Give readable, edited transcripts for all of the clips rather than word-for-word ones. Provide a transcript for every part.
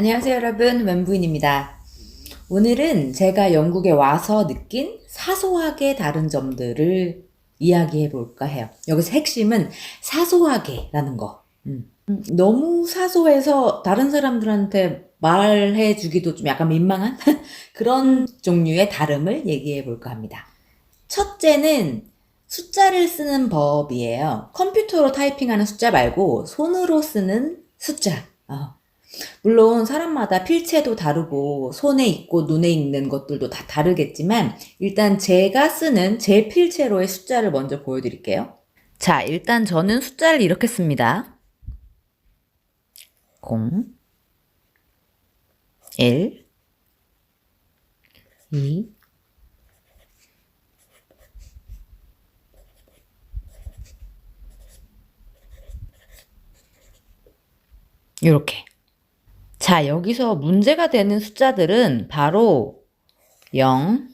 안녕하세요 여러분, 웬부인입니다. 오늘은 제가 영국에 와서 느낀 사소하게 다른 점들을 이야기해 볼까 해요. 여기서 핵심은 사소하게 라는 거. 너무 사소해서 다른 사람들한테 말해 주기도 좀 약간 민망한 그런 종류의 다름을 얘기해 볼까 합니다. 첫째는 숫자를 쓰는 법이에요. 컴퓨터로 타이핑하는 숫자 말고 손으로 쓰는 숫자. 물론 사람마다 필체도 다르고 손에 있고 눈에 있는 것들도 다 다르겠지만 일단 제가 쓰는 제 필체로의 숫자를 먼저 보여드릴게요. 자, 일단 저는 숫자를 이렇게 씁니다. 0, 1, 2, 이렇게. 자, 여기서 문제가 되는 숫자들은 바로 0,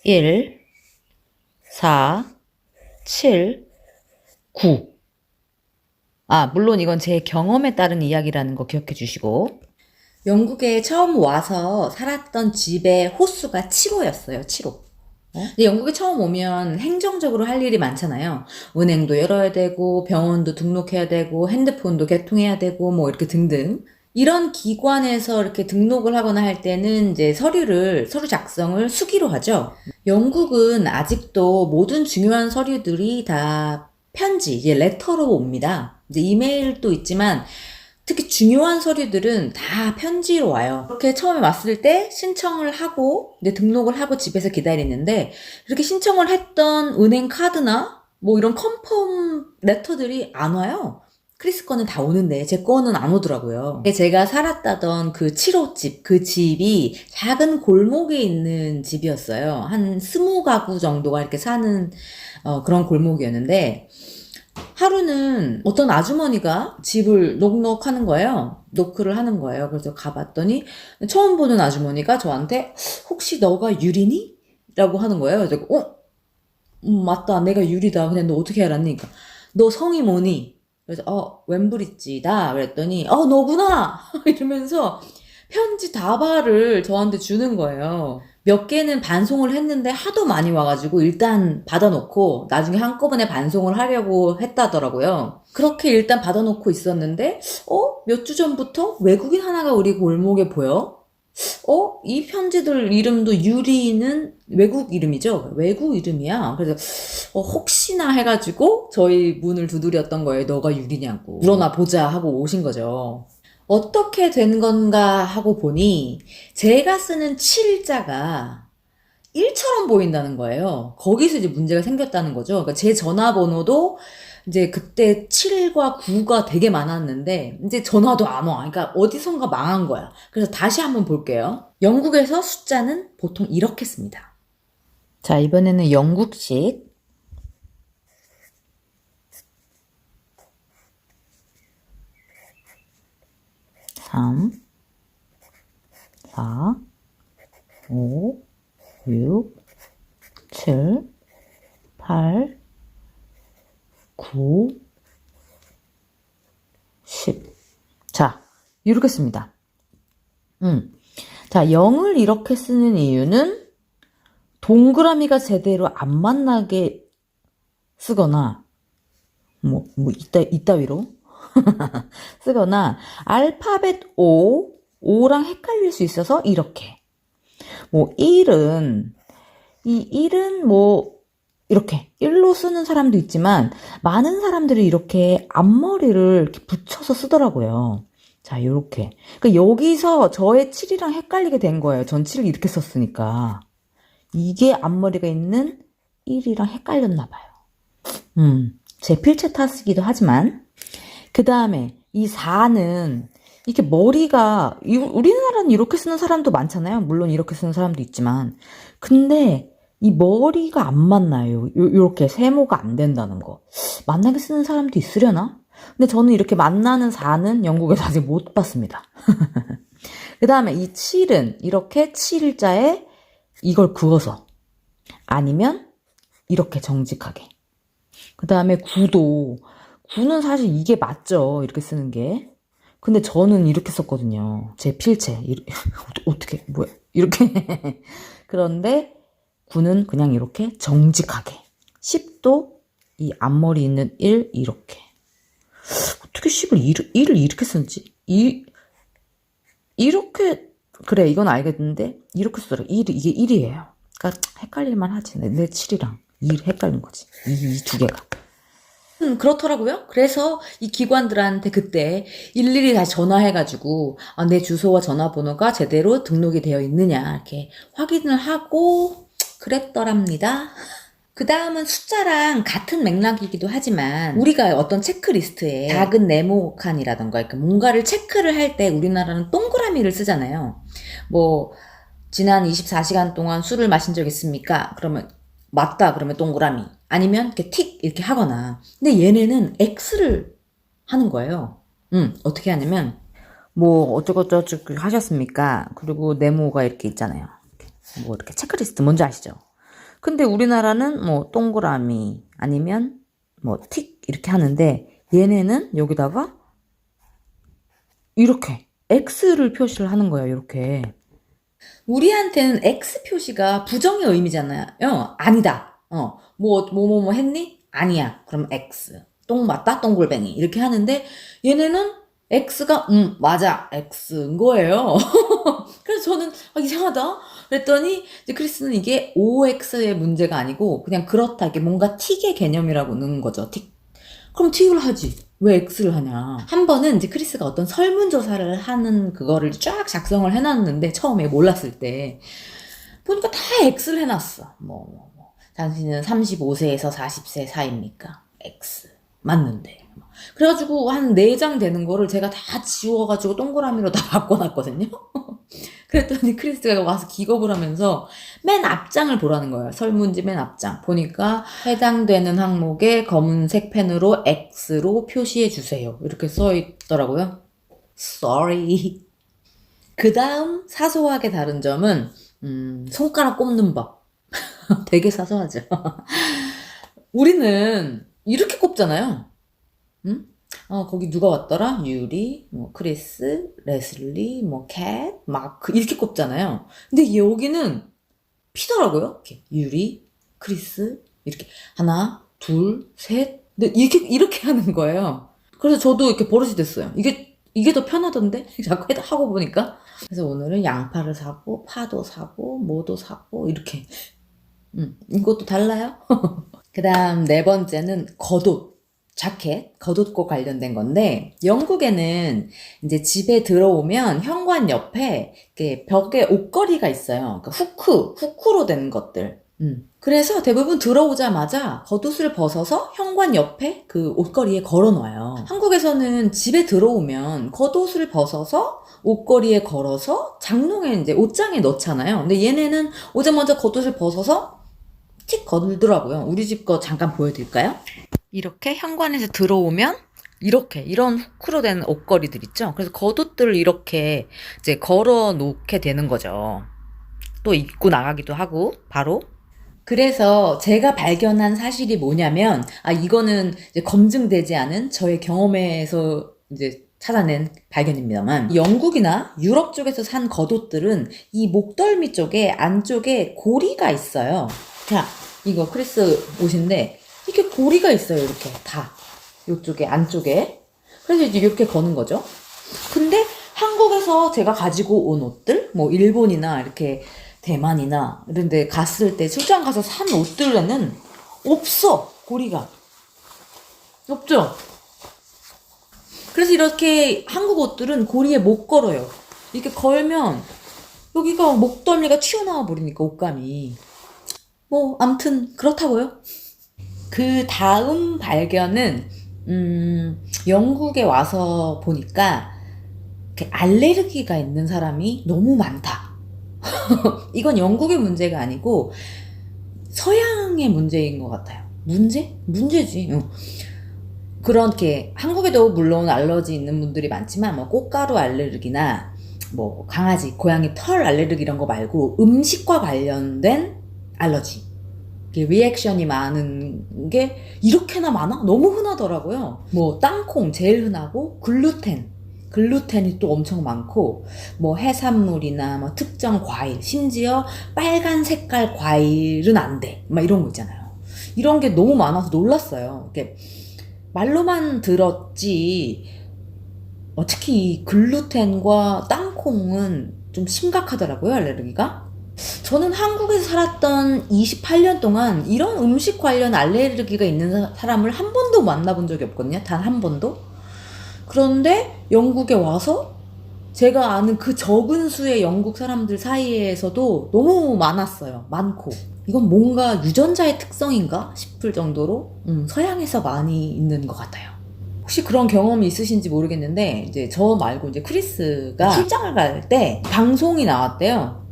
1, 4, 7, 9. 물론 이건 제 경험에 따른 이야기라는 거 기억해 주시고. 영국에 처음 와서 살았던 집의 호수가 7호였어요, 7호. 근데 영국에 처음 오면 행정적으로 할 일이 많잖아요. 은행도 열어야 되고, 병원도 등록해야 되고, 핸드폰도 개통해야 되고, 뭐 이렇게 등등. 이런 기관에서 이렇게 등록을 하거나 할 때는 이제 서류 작성을 수기로 하죠. 영국은 아직도 모든 중요한 서류들이 다 편지, 이제 레터로 옵니다. 이제 이메일도 있지만 특히 중요한 서류들은 다 편지로 와요. 그렇게 처음에 왔을 때 신청을 하고 이제 등록을 하고 집에서 기다리는데 이렇게 신청을 했던 은행 카드나 뭐 이런 컨펌 레터들이 안 와요. 크리스 거는 다 오는데 제 거는 안 오더라고요. 제가 살았다던 그 7호집, 그 집이 작은 골목에 있는 집이었어요. 한 20가구 정도가 이렇게 사는 그런 골목이었는데 하루는 어떤 아주머니가 집을 녹녹하는 거예요. 노크를 하는 거예요. 그래서 가봤더니 처음 보는 아주머니가 저한테 혹시 너가 유리니? 라고 하는 거예요. 그래서 맞다. 내가 유리다. 근데 너 어떻게 알았니? 그러니까 너 성이 뭐니? 그래서 웸브리지다. 그랬더니 너구나. 이러면서 편지 다발을 저한테 주는 거예요. 몇 개는 반송을 했는데 하도 많이 와가지고 일단 받아놓고 나중에 한꺼번에 반송을 하려고 했다더라고요. 그렇게 일단 받아놓고 있었는데 몇 주 전부터 외국인 하나가 우리 골목에 보여? 이 편지들 이름도 유리는 외국 이름이죠? 외국 이름이야. 그래서 혹시나 해가지고 저희 문을 두드렸던 거예요. 너가 유리냐고. 물어나 보자 하고 오신 거죠. 어떻게 된 건가 하고 보니 제가 쓰는 7자가 1처럼 보인다는 거예요. 거기서 이제 문제가 생겼다는 거죠. 그러니까 제 전화번호도 이제 그때 7과 9가 되게 많았는데 이제 전화도 안 와. 그러니까 어디선가 망한 거야. 그래서 다시 한번 볼게요. 영국에서 숫자는 보통 이렇게 씁니다. 자, 이번에는 영국식. 3, 4, 5, 6, 7, 8, 9, 10. 자, 이렇게 씁니다. 자, 0을 이렇게 쓰는 이유는 동그라미가 제대로 안 만나게 쓰거나, 이따위로 쓰거나, 알파벳 O랑 헷갈릴 수 있어서 이렇게. 1은, 이 1은 이렇게 1로 쓰는 사람도 있지만, 많은 사람들이 이렇게 앞머리를 이렇게 붙여서 쓰더라고요. 자, 요렇게. 그러니까 여기서 저의 7이랑 헷갈리게 된 거예요. 전 7을 이렇게 썼으니까. 이게 앞머리가 있는 1이랑 헷갈렸나 봐요. 제 필체 탓이기도 하지만. 그 다음에 이 4는 이렇게 머리가, 우리나라는 이렇게 쓰는 사람도 많잖아요. 물론 이렇게 쓰는 사람도 있지만. 근데 이 머리가 안 만나요. 요렇게 세모가 안 된다는 거. 만나게 쓰는 사람도 있으려나? 근데 저는 이렇게 만나는 4는 영국에서 아직 못 봤습니다. 그 다음에 이 7은 이렇게 7자에 이걸 그어서 아니면 이렇게 정직하게. 그 다음에 9는 사실 이게 맞죠. 이렇게 쓰는 게. 근데 저는 이렇게 썼거든요. 제 필체. 어떻게, 뭐야. 이렇게. 그런데 9는 그냥 이렇게 정직하게. 10도 이 앞머리 있는 1 이렇게. 어떻게 10을 1을 이렇게 썼지? 이렇게, 그래, 이건 알겠는데, 이렇게 쓰더라. 이게 1이에요. 그러니까 헷갈릴만 하지. 내 7이랑 2 헷갈린 거지. 이 두 개가. 그렇더라고요. 그래서 이 기관들한테 그때 일일이 다시 전화해가지고 내 주소와 전화번호가 제대로 등록이 되어 있느냐 이렇게 확인을 하고 그랬더랍니다. 그 다음은 숫자랑 같은 맥락이기도 하지만 우리가 어떤 체크리스트에 작은 네모칸이라던가 뭔가를 체크를 할 때 우리나라는 동그라미를 쓰잖아요. 뭐 지난 24시간 동안 술을 마신 적 있습니까? 그러면 맞다 그러면 동그라미, 아니면 이렇게 틱 이렇게 하거나. 근데 얘네는 X를 하는 거예요. 어떻게 하냐면 뭐 어쩌고저쩌고 하셨습니까? 그리고 네모가 이렇게 있잖아요. 뭐 이렇게 체크리스트 뭔지 아시죠? 근데 우리나라는 뭐 동그라미 아니면 뭐 틱 이렇게 하는데 얘네는 여기다가 이렇게 X를 표시를 하는 거예요. 이렇게. 우리한테는 X 표시가 부정의 의미잖아요. 아니다. 뭐 했니? 아니야. 그럼 X. 똥 맞다? 똥골뱅이. 이렇게 하는데 얘네는 X가 맞아. X인 거예요. 그래서 저는 이상하다. 그랬더니 이제 크리스는 이게 OX의 문제가 아니고 그냥 그렇다. 이게 뭔가 틱의 개념이라고 넣는 거죠. 틱. 그럼 틱을 하지. 왜 X를 하냐. 한 번은 이제 크리스가 어떤 설문조사를 하는 그거를 쫙 작성을 해놨는데 처음에 몰랐을 때 보니까 다 X를 해놨어. 당신은 35세에서 40세 사이입니까? X. 맞는데. 그래가지고 한 4장 되는 거를 제가 다 지워가지고 동그라미로 다 바꿔놨거든요. 그랬더니 크리스가 와서 기겁을 하면서 맨 앞장을 보라는 거예요. 설문지 맨 앞장. 보니까 해당되는 항목에 검은색 펜으로 X로 표시해 주세요. 이렇게 써 있더라고요. Sorry. 그 다음 사소하게 다른 점은 손가락 꼽는 법. 되게 사소하죠. 우리는 이렇게 꼽잖아요. 응? 거기 누가 왔더라? 유리, 크리스, 레슬리, 캣, 마크 이렇게 꼽잖아요. 근데 여기는 피더라고요. 이렇게 유리, 크리스 이렇게 하나, 둘, 셋. 근데 이렇게 하는 거예요. 그래서 저도 이렇게 버릇이 됐어요. 이게 더 편하던데? 자꾸 하고 보니까. 그래서 오늘은 양파를 사고 파도 사고 뭐도 사고 이렇게. 이것도 달라요. 그 다음 4번째는 겉옷. 자켓, 겉옷과 관련된 건데, 영국에는 이제 집에 들어오면 현관 옆에 이렇게 벽에 옷걸이가 있어요. 그러니까 후크로 된 것들. 그래서 대부분 들어오자마자 겉옷을 벗어서 현관 옆에 그 옷걸이에 걸어놔요. 한국에서는 집에 들어오면 겉옷을 벗어서 옷걸이에 걸어서 장롱에 이제 옷장에 넣잖아요. 근데 얘네는 오자마자 겉옷을 벗어서 틱 걸더라고요. 우리 집 거 잠깐 보여드릴까요? 이렇게 현관에서 들어오면 이런 후크로 된 옷걸이들 있죠. 그래서 겉옷들을 이렇게 이제 걸어 놓게 되는 거죠. 또 입고 나가기도 하고 바로. 그래서 제가 발견한 사실이 뭐냐면 이거는 이제 검증되지 않은 저의 경험에서 이제 찾아낸 발견입니다만, 영국이나 유럽 쪽에서 산 겉옷들은 이 목덜미 쪽에 안쪽에 고리가 있어요. 자, 이거 크리스 옷인데 이렇게 고리가 있어요. 이렇게 다 이쪽에 안쪽에. 그래서 이제 이렇게 거는 거죠. 근데 한국에서 제가 가지고 온 옷들, 일본이나 이렇게 대만이나 이런 데 갔을 때 출장 가서 산 옷들에는 없어. 고리가 없죠. 그래서 이렇게 한국 옷들은 고리에 못 걸어요. 이렇게 걸면 여기가 목덜미가 튀어나와 버리니까 옷감이. 암튼 그렇다고요. 그 다음 발견은 영국에 와서 보니까 알레르기가 있는 사람이 너무 많다. 이건 영국의 문제가 아니고 서양의 문제인 것 같아요. 문제지. 그렇게 한국에도 물론 알러지 있는 분들이 많지만 꽃가루 알레르기나 강아지, 고양이 털 알레르기 이런 거 말고 음식과 관련된 알러지, 리액션이 많은 게 이렇게나 많아? 너무 흔하더라고요. 땅콩 제일 흔하고 글루텐, 글루텐이 또 엄청 많고, 뭐 해산물이나 뭐 특정 과일, 심지어 빨간 색깔 과일은 안 돼. 막 이런 거 있잖아요. 이런 게 너무 많아서 놀랐어요. 이렇게 말로만 들었지, 특히 이 글루텐과 땅콩은 좀 심각하더라고요, 알레르기가. 저는 한국에서 살았던 28년 동안 이런 음식 관련 알레르기가 있는 사람을 한 번도 만나본 적이 없거든요. 단 한 번도. 그런데 영국에 와서 제가 아는 그 적은 수의 영국 사람들 사이에서도 너무 많았어요. 많고. 이건 뭔가 유전자의 특성인가 싶을 정도로 서양에서 많이 있는 것 같아요. 혹시 그런 경험이 있으신지 모르겠는데, 이제 저 말고 이제 크리스가 출장을 갈 때 방송이 나왔대요.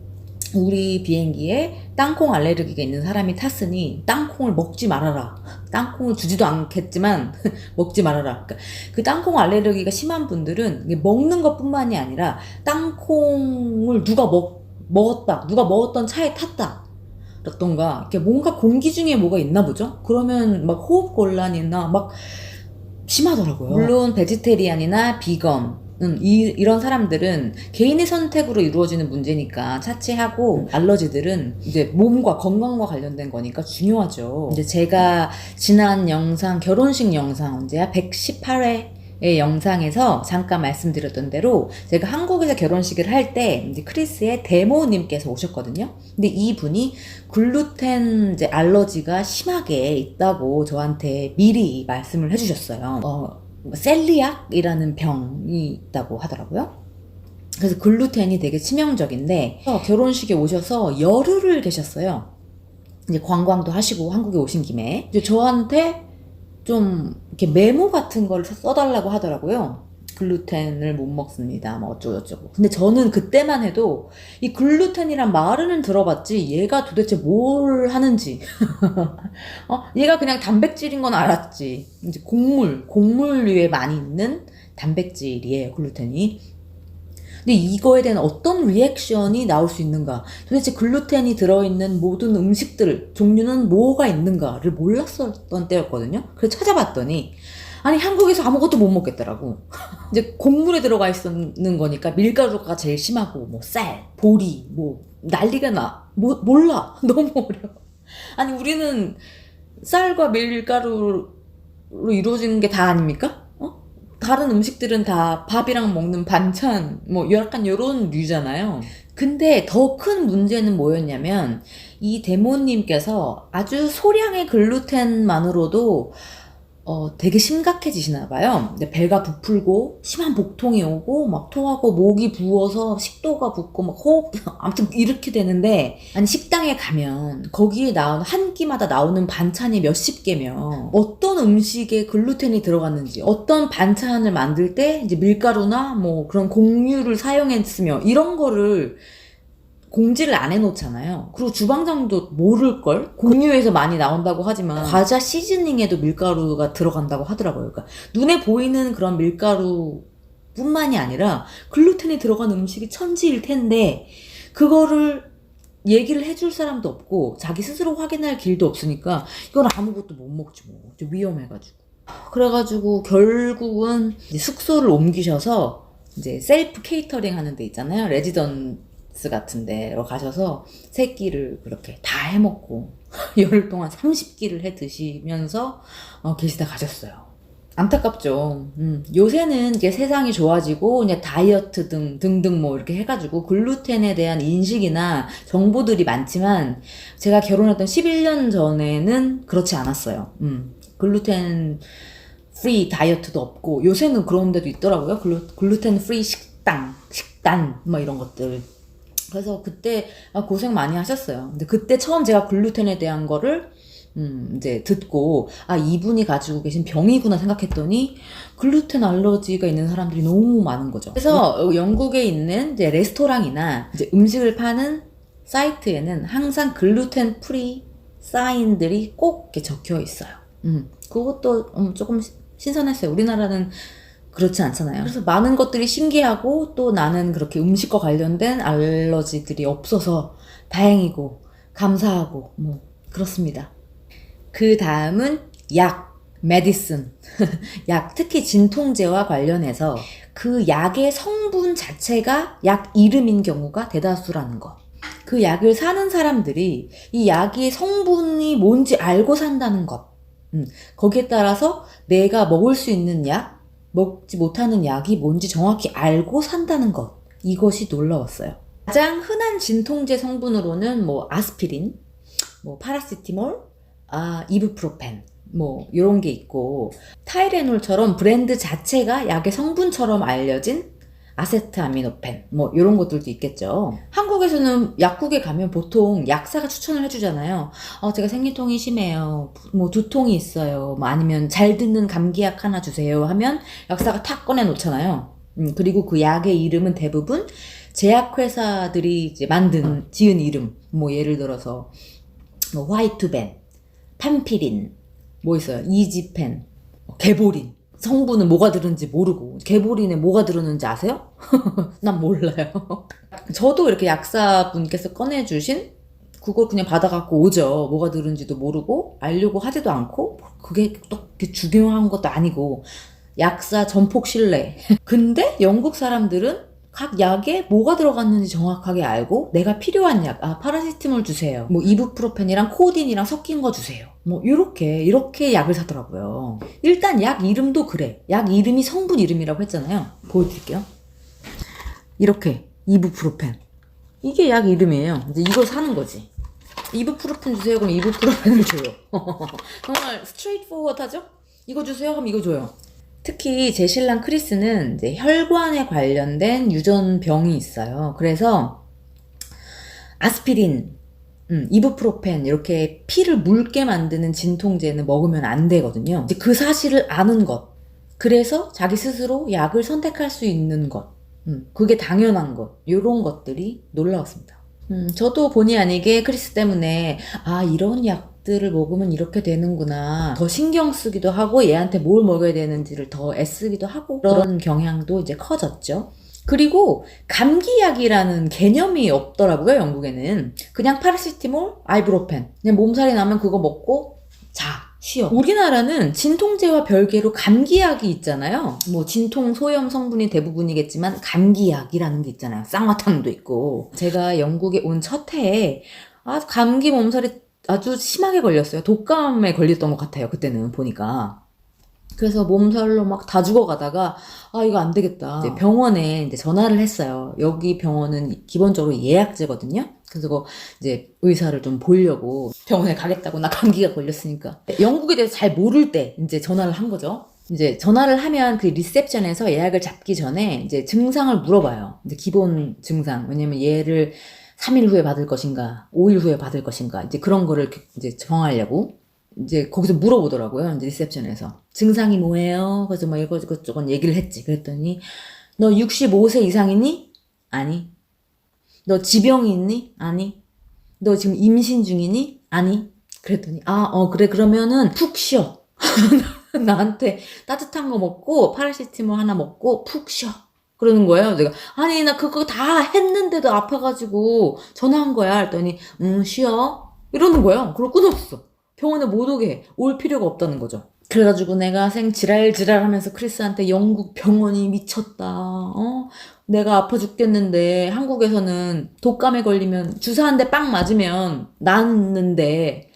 우리 비행기에 땅콩 알레르기가 있는 사람이 탔으니 땅콩을 먹지 말아라. 땅콩을 주지도 않겠지만 먹지 말아라. 그러니까 그 땅콩 알레르기가 심한 분들은 먹는 것뿐만이 아니라 땅콩을 먹었다. 누가 먹었던 차에 탔다. 라던가 이렇게 뭔가 공기 중에 뭐가 있나 보죠? 그러면 막 호흡 곤란이나 막 심하더라고요. 물론 베지테리안이나 비건 이런 사람들은 개인의 선택으로 이루어지는 문제니까 차치하고, 알러지들은 이제 몸과 건강과 관련된 거니까 중요하죠. 이제 제가 지난 영상, 결혼식 영상, 언제야? 118회의 영상에서 잠깐 말씀드렸던 대로 제가 한국에서 결혼식을 할 때 이제 크리스의 데모님께서 오셨거든요. 근데 이분이 글루텐 이제 알러지가 심하게 있다고 저한테 미리 말씀을 해주셨어요. 셀리악이라는 병이 있다고 하더라고요. 그래서 글루텐이 되게 치명적인데, 결혼식에 오셔서 열흘을 계셨어요. 이제 관광도 하시고 한국에 오신 김에 이제 저한테 좀 이렇게 메모 같은 걸 써달라고 하더라고요. 글루텐을 못 먹습니다. 뭐 어쩌고저쩌고. 근데 저는 그때만 해도 이 글루텐이란 말은 들어봤지 얘가 도대체 뭘 하는지 얘가 그냥 단백질인 건 알았지. 이제 곡물류에 많이 있는 단백질이에요, 글루텐이. 근데 이거에 대한 어떤 리액션이 나올 수 있는가, 도대체 글루텐이 들어있는 모든 음식들 종류는 뭐가 있는가를 몰랐었던 때였거든요. 그래서 찾아봤더니 아니 한국에서 아무것도 못 먹겠더라고. 이제 곡물에 들어가 있는 거니까 밀가루가 제일 심하고, 뭐 쌀, 보리, 뭐 난리가 나. 몰라. 너무 어려워. 아니 우리는 쌀과 밀가루로 이루어지는 게 다 아닙니까? 다른 음식들은 다 밥이랑 먹는 반찬, 뭐 약간 요런 류잖아요. 근데 더 큰 문제는 뭐였냐면, 이 데모님께서 아주 소량의 글루텐만으로도 되게 심각해지시나 봐요. 배가 부풀고 심한 복통이 오고 막 토하고 목이 부어서 식도가 붓고 막 호흡 아무튼 이렇게 되는데, 아니 식당에 가면 거기에 나오는 한 끼마다 나오는 반찬이 몇십 개며 어떤 음식에 글루텐이 들어갔는지, 어떤 반찬을 만들 때 이제 밀가루나 뭐 그런 곡류를 사용했으며 이런 거를 공지를 안 해놓잖아요. 그리고 주방장도 모를걸? 곡류에서 많이 나온다고 하지만 과자 시즈닝에도 밀가루가 들어간다고 하더라고요. 그러니까 눈에 보이는 그런 밀가루 뿐만이 아니라 글루텐이 들어간 음식이 천지일 텐데 그거를 얘기를 해줄 사람도 없고 자기 스스로 확인할 길도 없으니까 이건 아무것도 못 먹지 뭐. 좀 위험해가지고. 그래가지고 결국은 이제 숙소를 옮기셔서 이제 셀프 케이터링 하는 데 있잖아요. 레지던스 같은 데로 가셔서 3끼를 그렇게 다 해먹고 열흘 동안 30끼를 해 드시면서 계시다 가셨어요. 안타깝죠. 요새는 이제 세상이 좋아지고 이제 다이어트 등등 뭐 이렇게 해가지고 글루텐에 대한 인식이나 정보들이 많지만 제가 결혼했던 11년 전에는 그렇지 않았어요. 글루텐 프리 다이어트도 없고, 요새는 그런 데도 있더라고요. 글루텐 프리 식단 뭐 이런 것들. 그래서 그때 고생 많이 하셨어요. 근데 그때 처음 제가 글루텐에 대한 거를 이제 듣고, 이분이 가지고 계신 병이구나 생각했더니 글루텐 알러지가 있는 사람들이 너무 많은 거죠. 그래서 영국에 있는 이제 레스토랑이나 이제 음식을 파는 사이트에는 항상 글루텐 프리 사인들이 꼭 이렇게 적혀 있어요. 그것도 조금 신선했어요. 우리나라는 그렇지 않잖아요. 그래서 많은 것들이 신기하고, 또 나는 그렇게 음식과 관련된 알러지들이 없어서 다행이고 감사하고 뭐 그렇습니다. 그 다음은 약. 메디슨. 약, 특히 진통제와 관련해서 그 약의 성분 자체가 약 이름인 경우가 대다수라는 거. 그 약을 사는 사람들이 이 약의 성분이 뭔지 알고 산다는 것. 거기에 따라서 내가 먹을 수 있는 약, 먹지 못하는 약이 뭔지 정확히 알고 산다는 것. 이것이 놀라웠어요. 가장 흔한 진통제 성분으로는 뭐 아스피린, 뭐 파라시티몰, 이브프로펜, 뭐 이런 게 있고, 타이레놀처럼 브랜드 자체가 약의 성분처럼 알려진 아세트아미노펜, 뭐 이런 것들도 있겠죠. 한국에서는 약국에 가면 보통 약사가 추천을 해주잖아요. 제가 생리통이 심해요, 뭐 두통이 있어요, 뭐 아니면 잘 듣는 감기약 하나 주세요 하면 약사가 탁 꺼내 놓잖아요. 그리고 그 약의 이름은 대부분 제약회사들이 이제 지은 이름, 뭐 예를 들어서 뭐 화이트벤, 팜피린, 뭐 있어요, 이지펜, 개보린. 성분은 뭐가 들었는지 모르고, 개보린에 뭐가 들었는지 아세요? 난 몰라요. 저도 이렇게 약사분께서 꺼내주신 그걸 그냥 받아갖고 오죠. 뭐가 들은지도 모르고 알려고 하지도 않고, 그게 또 중요한 것도 아니고, 약사 전폭 신뢰. 근데 영국 사람들은 각 약에 뭐가 들어갔는지 정확하게 알고 내가 필요한 약, 파라시티몰 주세요, 뭐 이부프로펜이랑 코딘이랑 섞인 거 주세요, 뭐 이렇게 약을 사더라고요. 일단 약 이름도 그래. 약 이름이 성분 이름이라고 했잖아요. 보여드릴게요. 이렇게 이부프로펜, 이게 약 이름이에요. 이제 이걸 사는 거지. 이부프로펜 주세요 그럼 이부프로펜을 줘요. 정말 스트레이트 포워드하죠? 이거 주세요 하면 이거 줘요. 특히 제 신랑 크리스는 이제 혈관에 관련된 유전병이 있어요. 그래서 아스피린, 이부프로펜 이렇게 피를 묽게 만드는 진통제는 먹으면 안 되거든요. 이제 그 사실을 아는 것. 그래서 자기 스스로 약을 선택할 수 있는 것. 그게 당연한 것. 이런 것들이 놀라웠습니다. 저도 본의 아니게 크리스 때문에 이런 약들을 먹으면 이렇게 되는구나 더 신경 쓰기도 하고, 얘한테 뭘 먹여야 되는지를 더 애쓰기도 하고, 그런 경향도 이제 커졌죠. 그리고 감기약이라는 개념이 없더라고요, 영국에는. 그냥 파라시티몰, 아이브로펜, 그냥 몸살이 나면 그거 먹고 쉬어. 우리나라는 진통제와 별개로 감기약이 있잖아요. 뭐 진통 소염 성분이 대부분이겠지만 감기약이라는 게 있잖아요. 쌍화탕도 있고. 제가 영국에 온 첫 해에 감기 몸살이 아주 심하게 걸렸어요. 독감에 걸렸던 것 같아요, 그때는 보니까. 그래서 몸살로 막 다 죽어가다가 이거 안 되겠다. 이제 병원에 이제 전화를 했어요. 여기 병원은 기본적으로 예약제거든요. 그래서 이제 의사를 좀 보려고 병원에 가겠다고, 나 감기가 걸렸으니까. 영국에 대해서 잘 모를 때 이제 전화를 한 거죠. 이제 전화를 하면 그 리셉션에서 예약을 잡기 전에 이제 증상을 물어봐요. 이제 기본 증상. 왜냐면 얘를 3일 후에 받을 것인가, 5일 후에 받을 것인가, 이제 그런 거를 이제 정하려고. 이제 거기서 물어보더라고요. 이제 리셉션에서. 증상이 뭐예요? 그래서 막 이것저것 얘기를 했지. 그랬더니 너 65세 이상이니? 아니. 너 지병이 있니? 아니. 너 지금 임신 중이니? 아니. 그랬더니 그래, 그러면은 푹 쉬어. 나한테 따뜻한 거 먹고 파라시티몰 하나 먹고 푹 쉬어. 그러는 거예요. 내가 나 그거 다 했는데도 아파가지고 전화한 거야. 했더니 쉬어. 이러는 거예요. 그러고 끊었어. 병원에 못 오게 올 필요가 없다는 거죠. 그래가지고 내가 지랄 하면서 크리스한테 영국 병원이 미쳤다. 내가 아파 죽겠는데 한국에서는 독감에 걸리면 주사 한 대 빵 맞으면 낫는데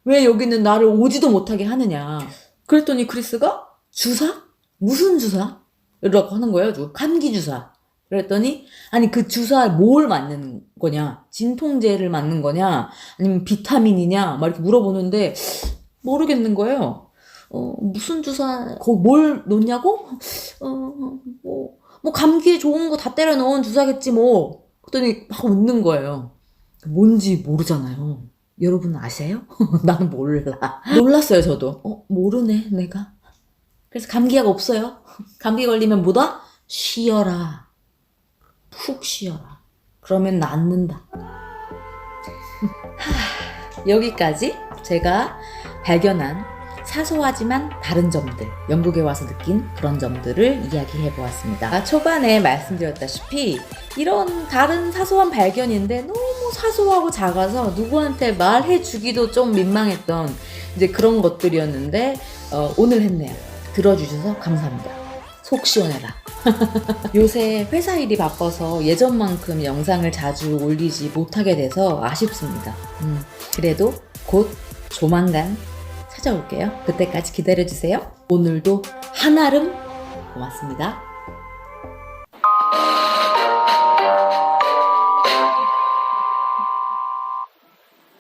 왜 여기는 나를 오지도 못하게 하느냐. 그랬더니 크리스가 주사? 무슨 주사? 이러고 하는 거예요. 감기 주사. 그랬더니 그 주사 뭘 맞는 거냐, 진통제를 맞는 거냐, 아니면 비타민이냐 막 이렇게 물어보는데 모르겠는 거예요. 무슨 주사, 거기 뭘 놓냐고? 뭐 감기에 좋은 거 다 때려 넣은 주사겠지 뭐. 그랬더니 막 웃는 거예요. 뭔지 모르잖아요. 여러분 아세요? 나는 몰라. 놀랐어요, 저도. 모르네, 내가. 그래서 감기약 없어요. 감기 걸리면 뭐다? 쉬어라. 푹 쉬어라. 그러면 낫는다. 여기까지 제가 발견한 사소하지만 다른 점들, 영국에 와서 느낀 그런 점들을 이야기해 보았습니다. 초반에 말씀드렸다시피 이런 다른 사소한 발견인데 너무 사소하고 작아서 누구한테 말해 주기도 좀 민망했던 이제 그런 것들이었는데, 오늘 했네요. 들어주셔서 감사합니다. 속 시원해라. 요새 회사 일이 바빠서 예전만큼 영상을 자주 올리지 못하게 돼서 아쉽습니다. 그래도 곧 조만간 찾아올게요. 그때까지 기다려주세요. 오늘도 한아름 고맙습니다.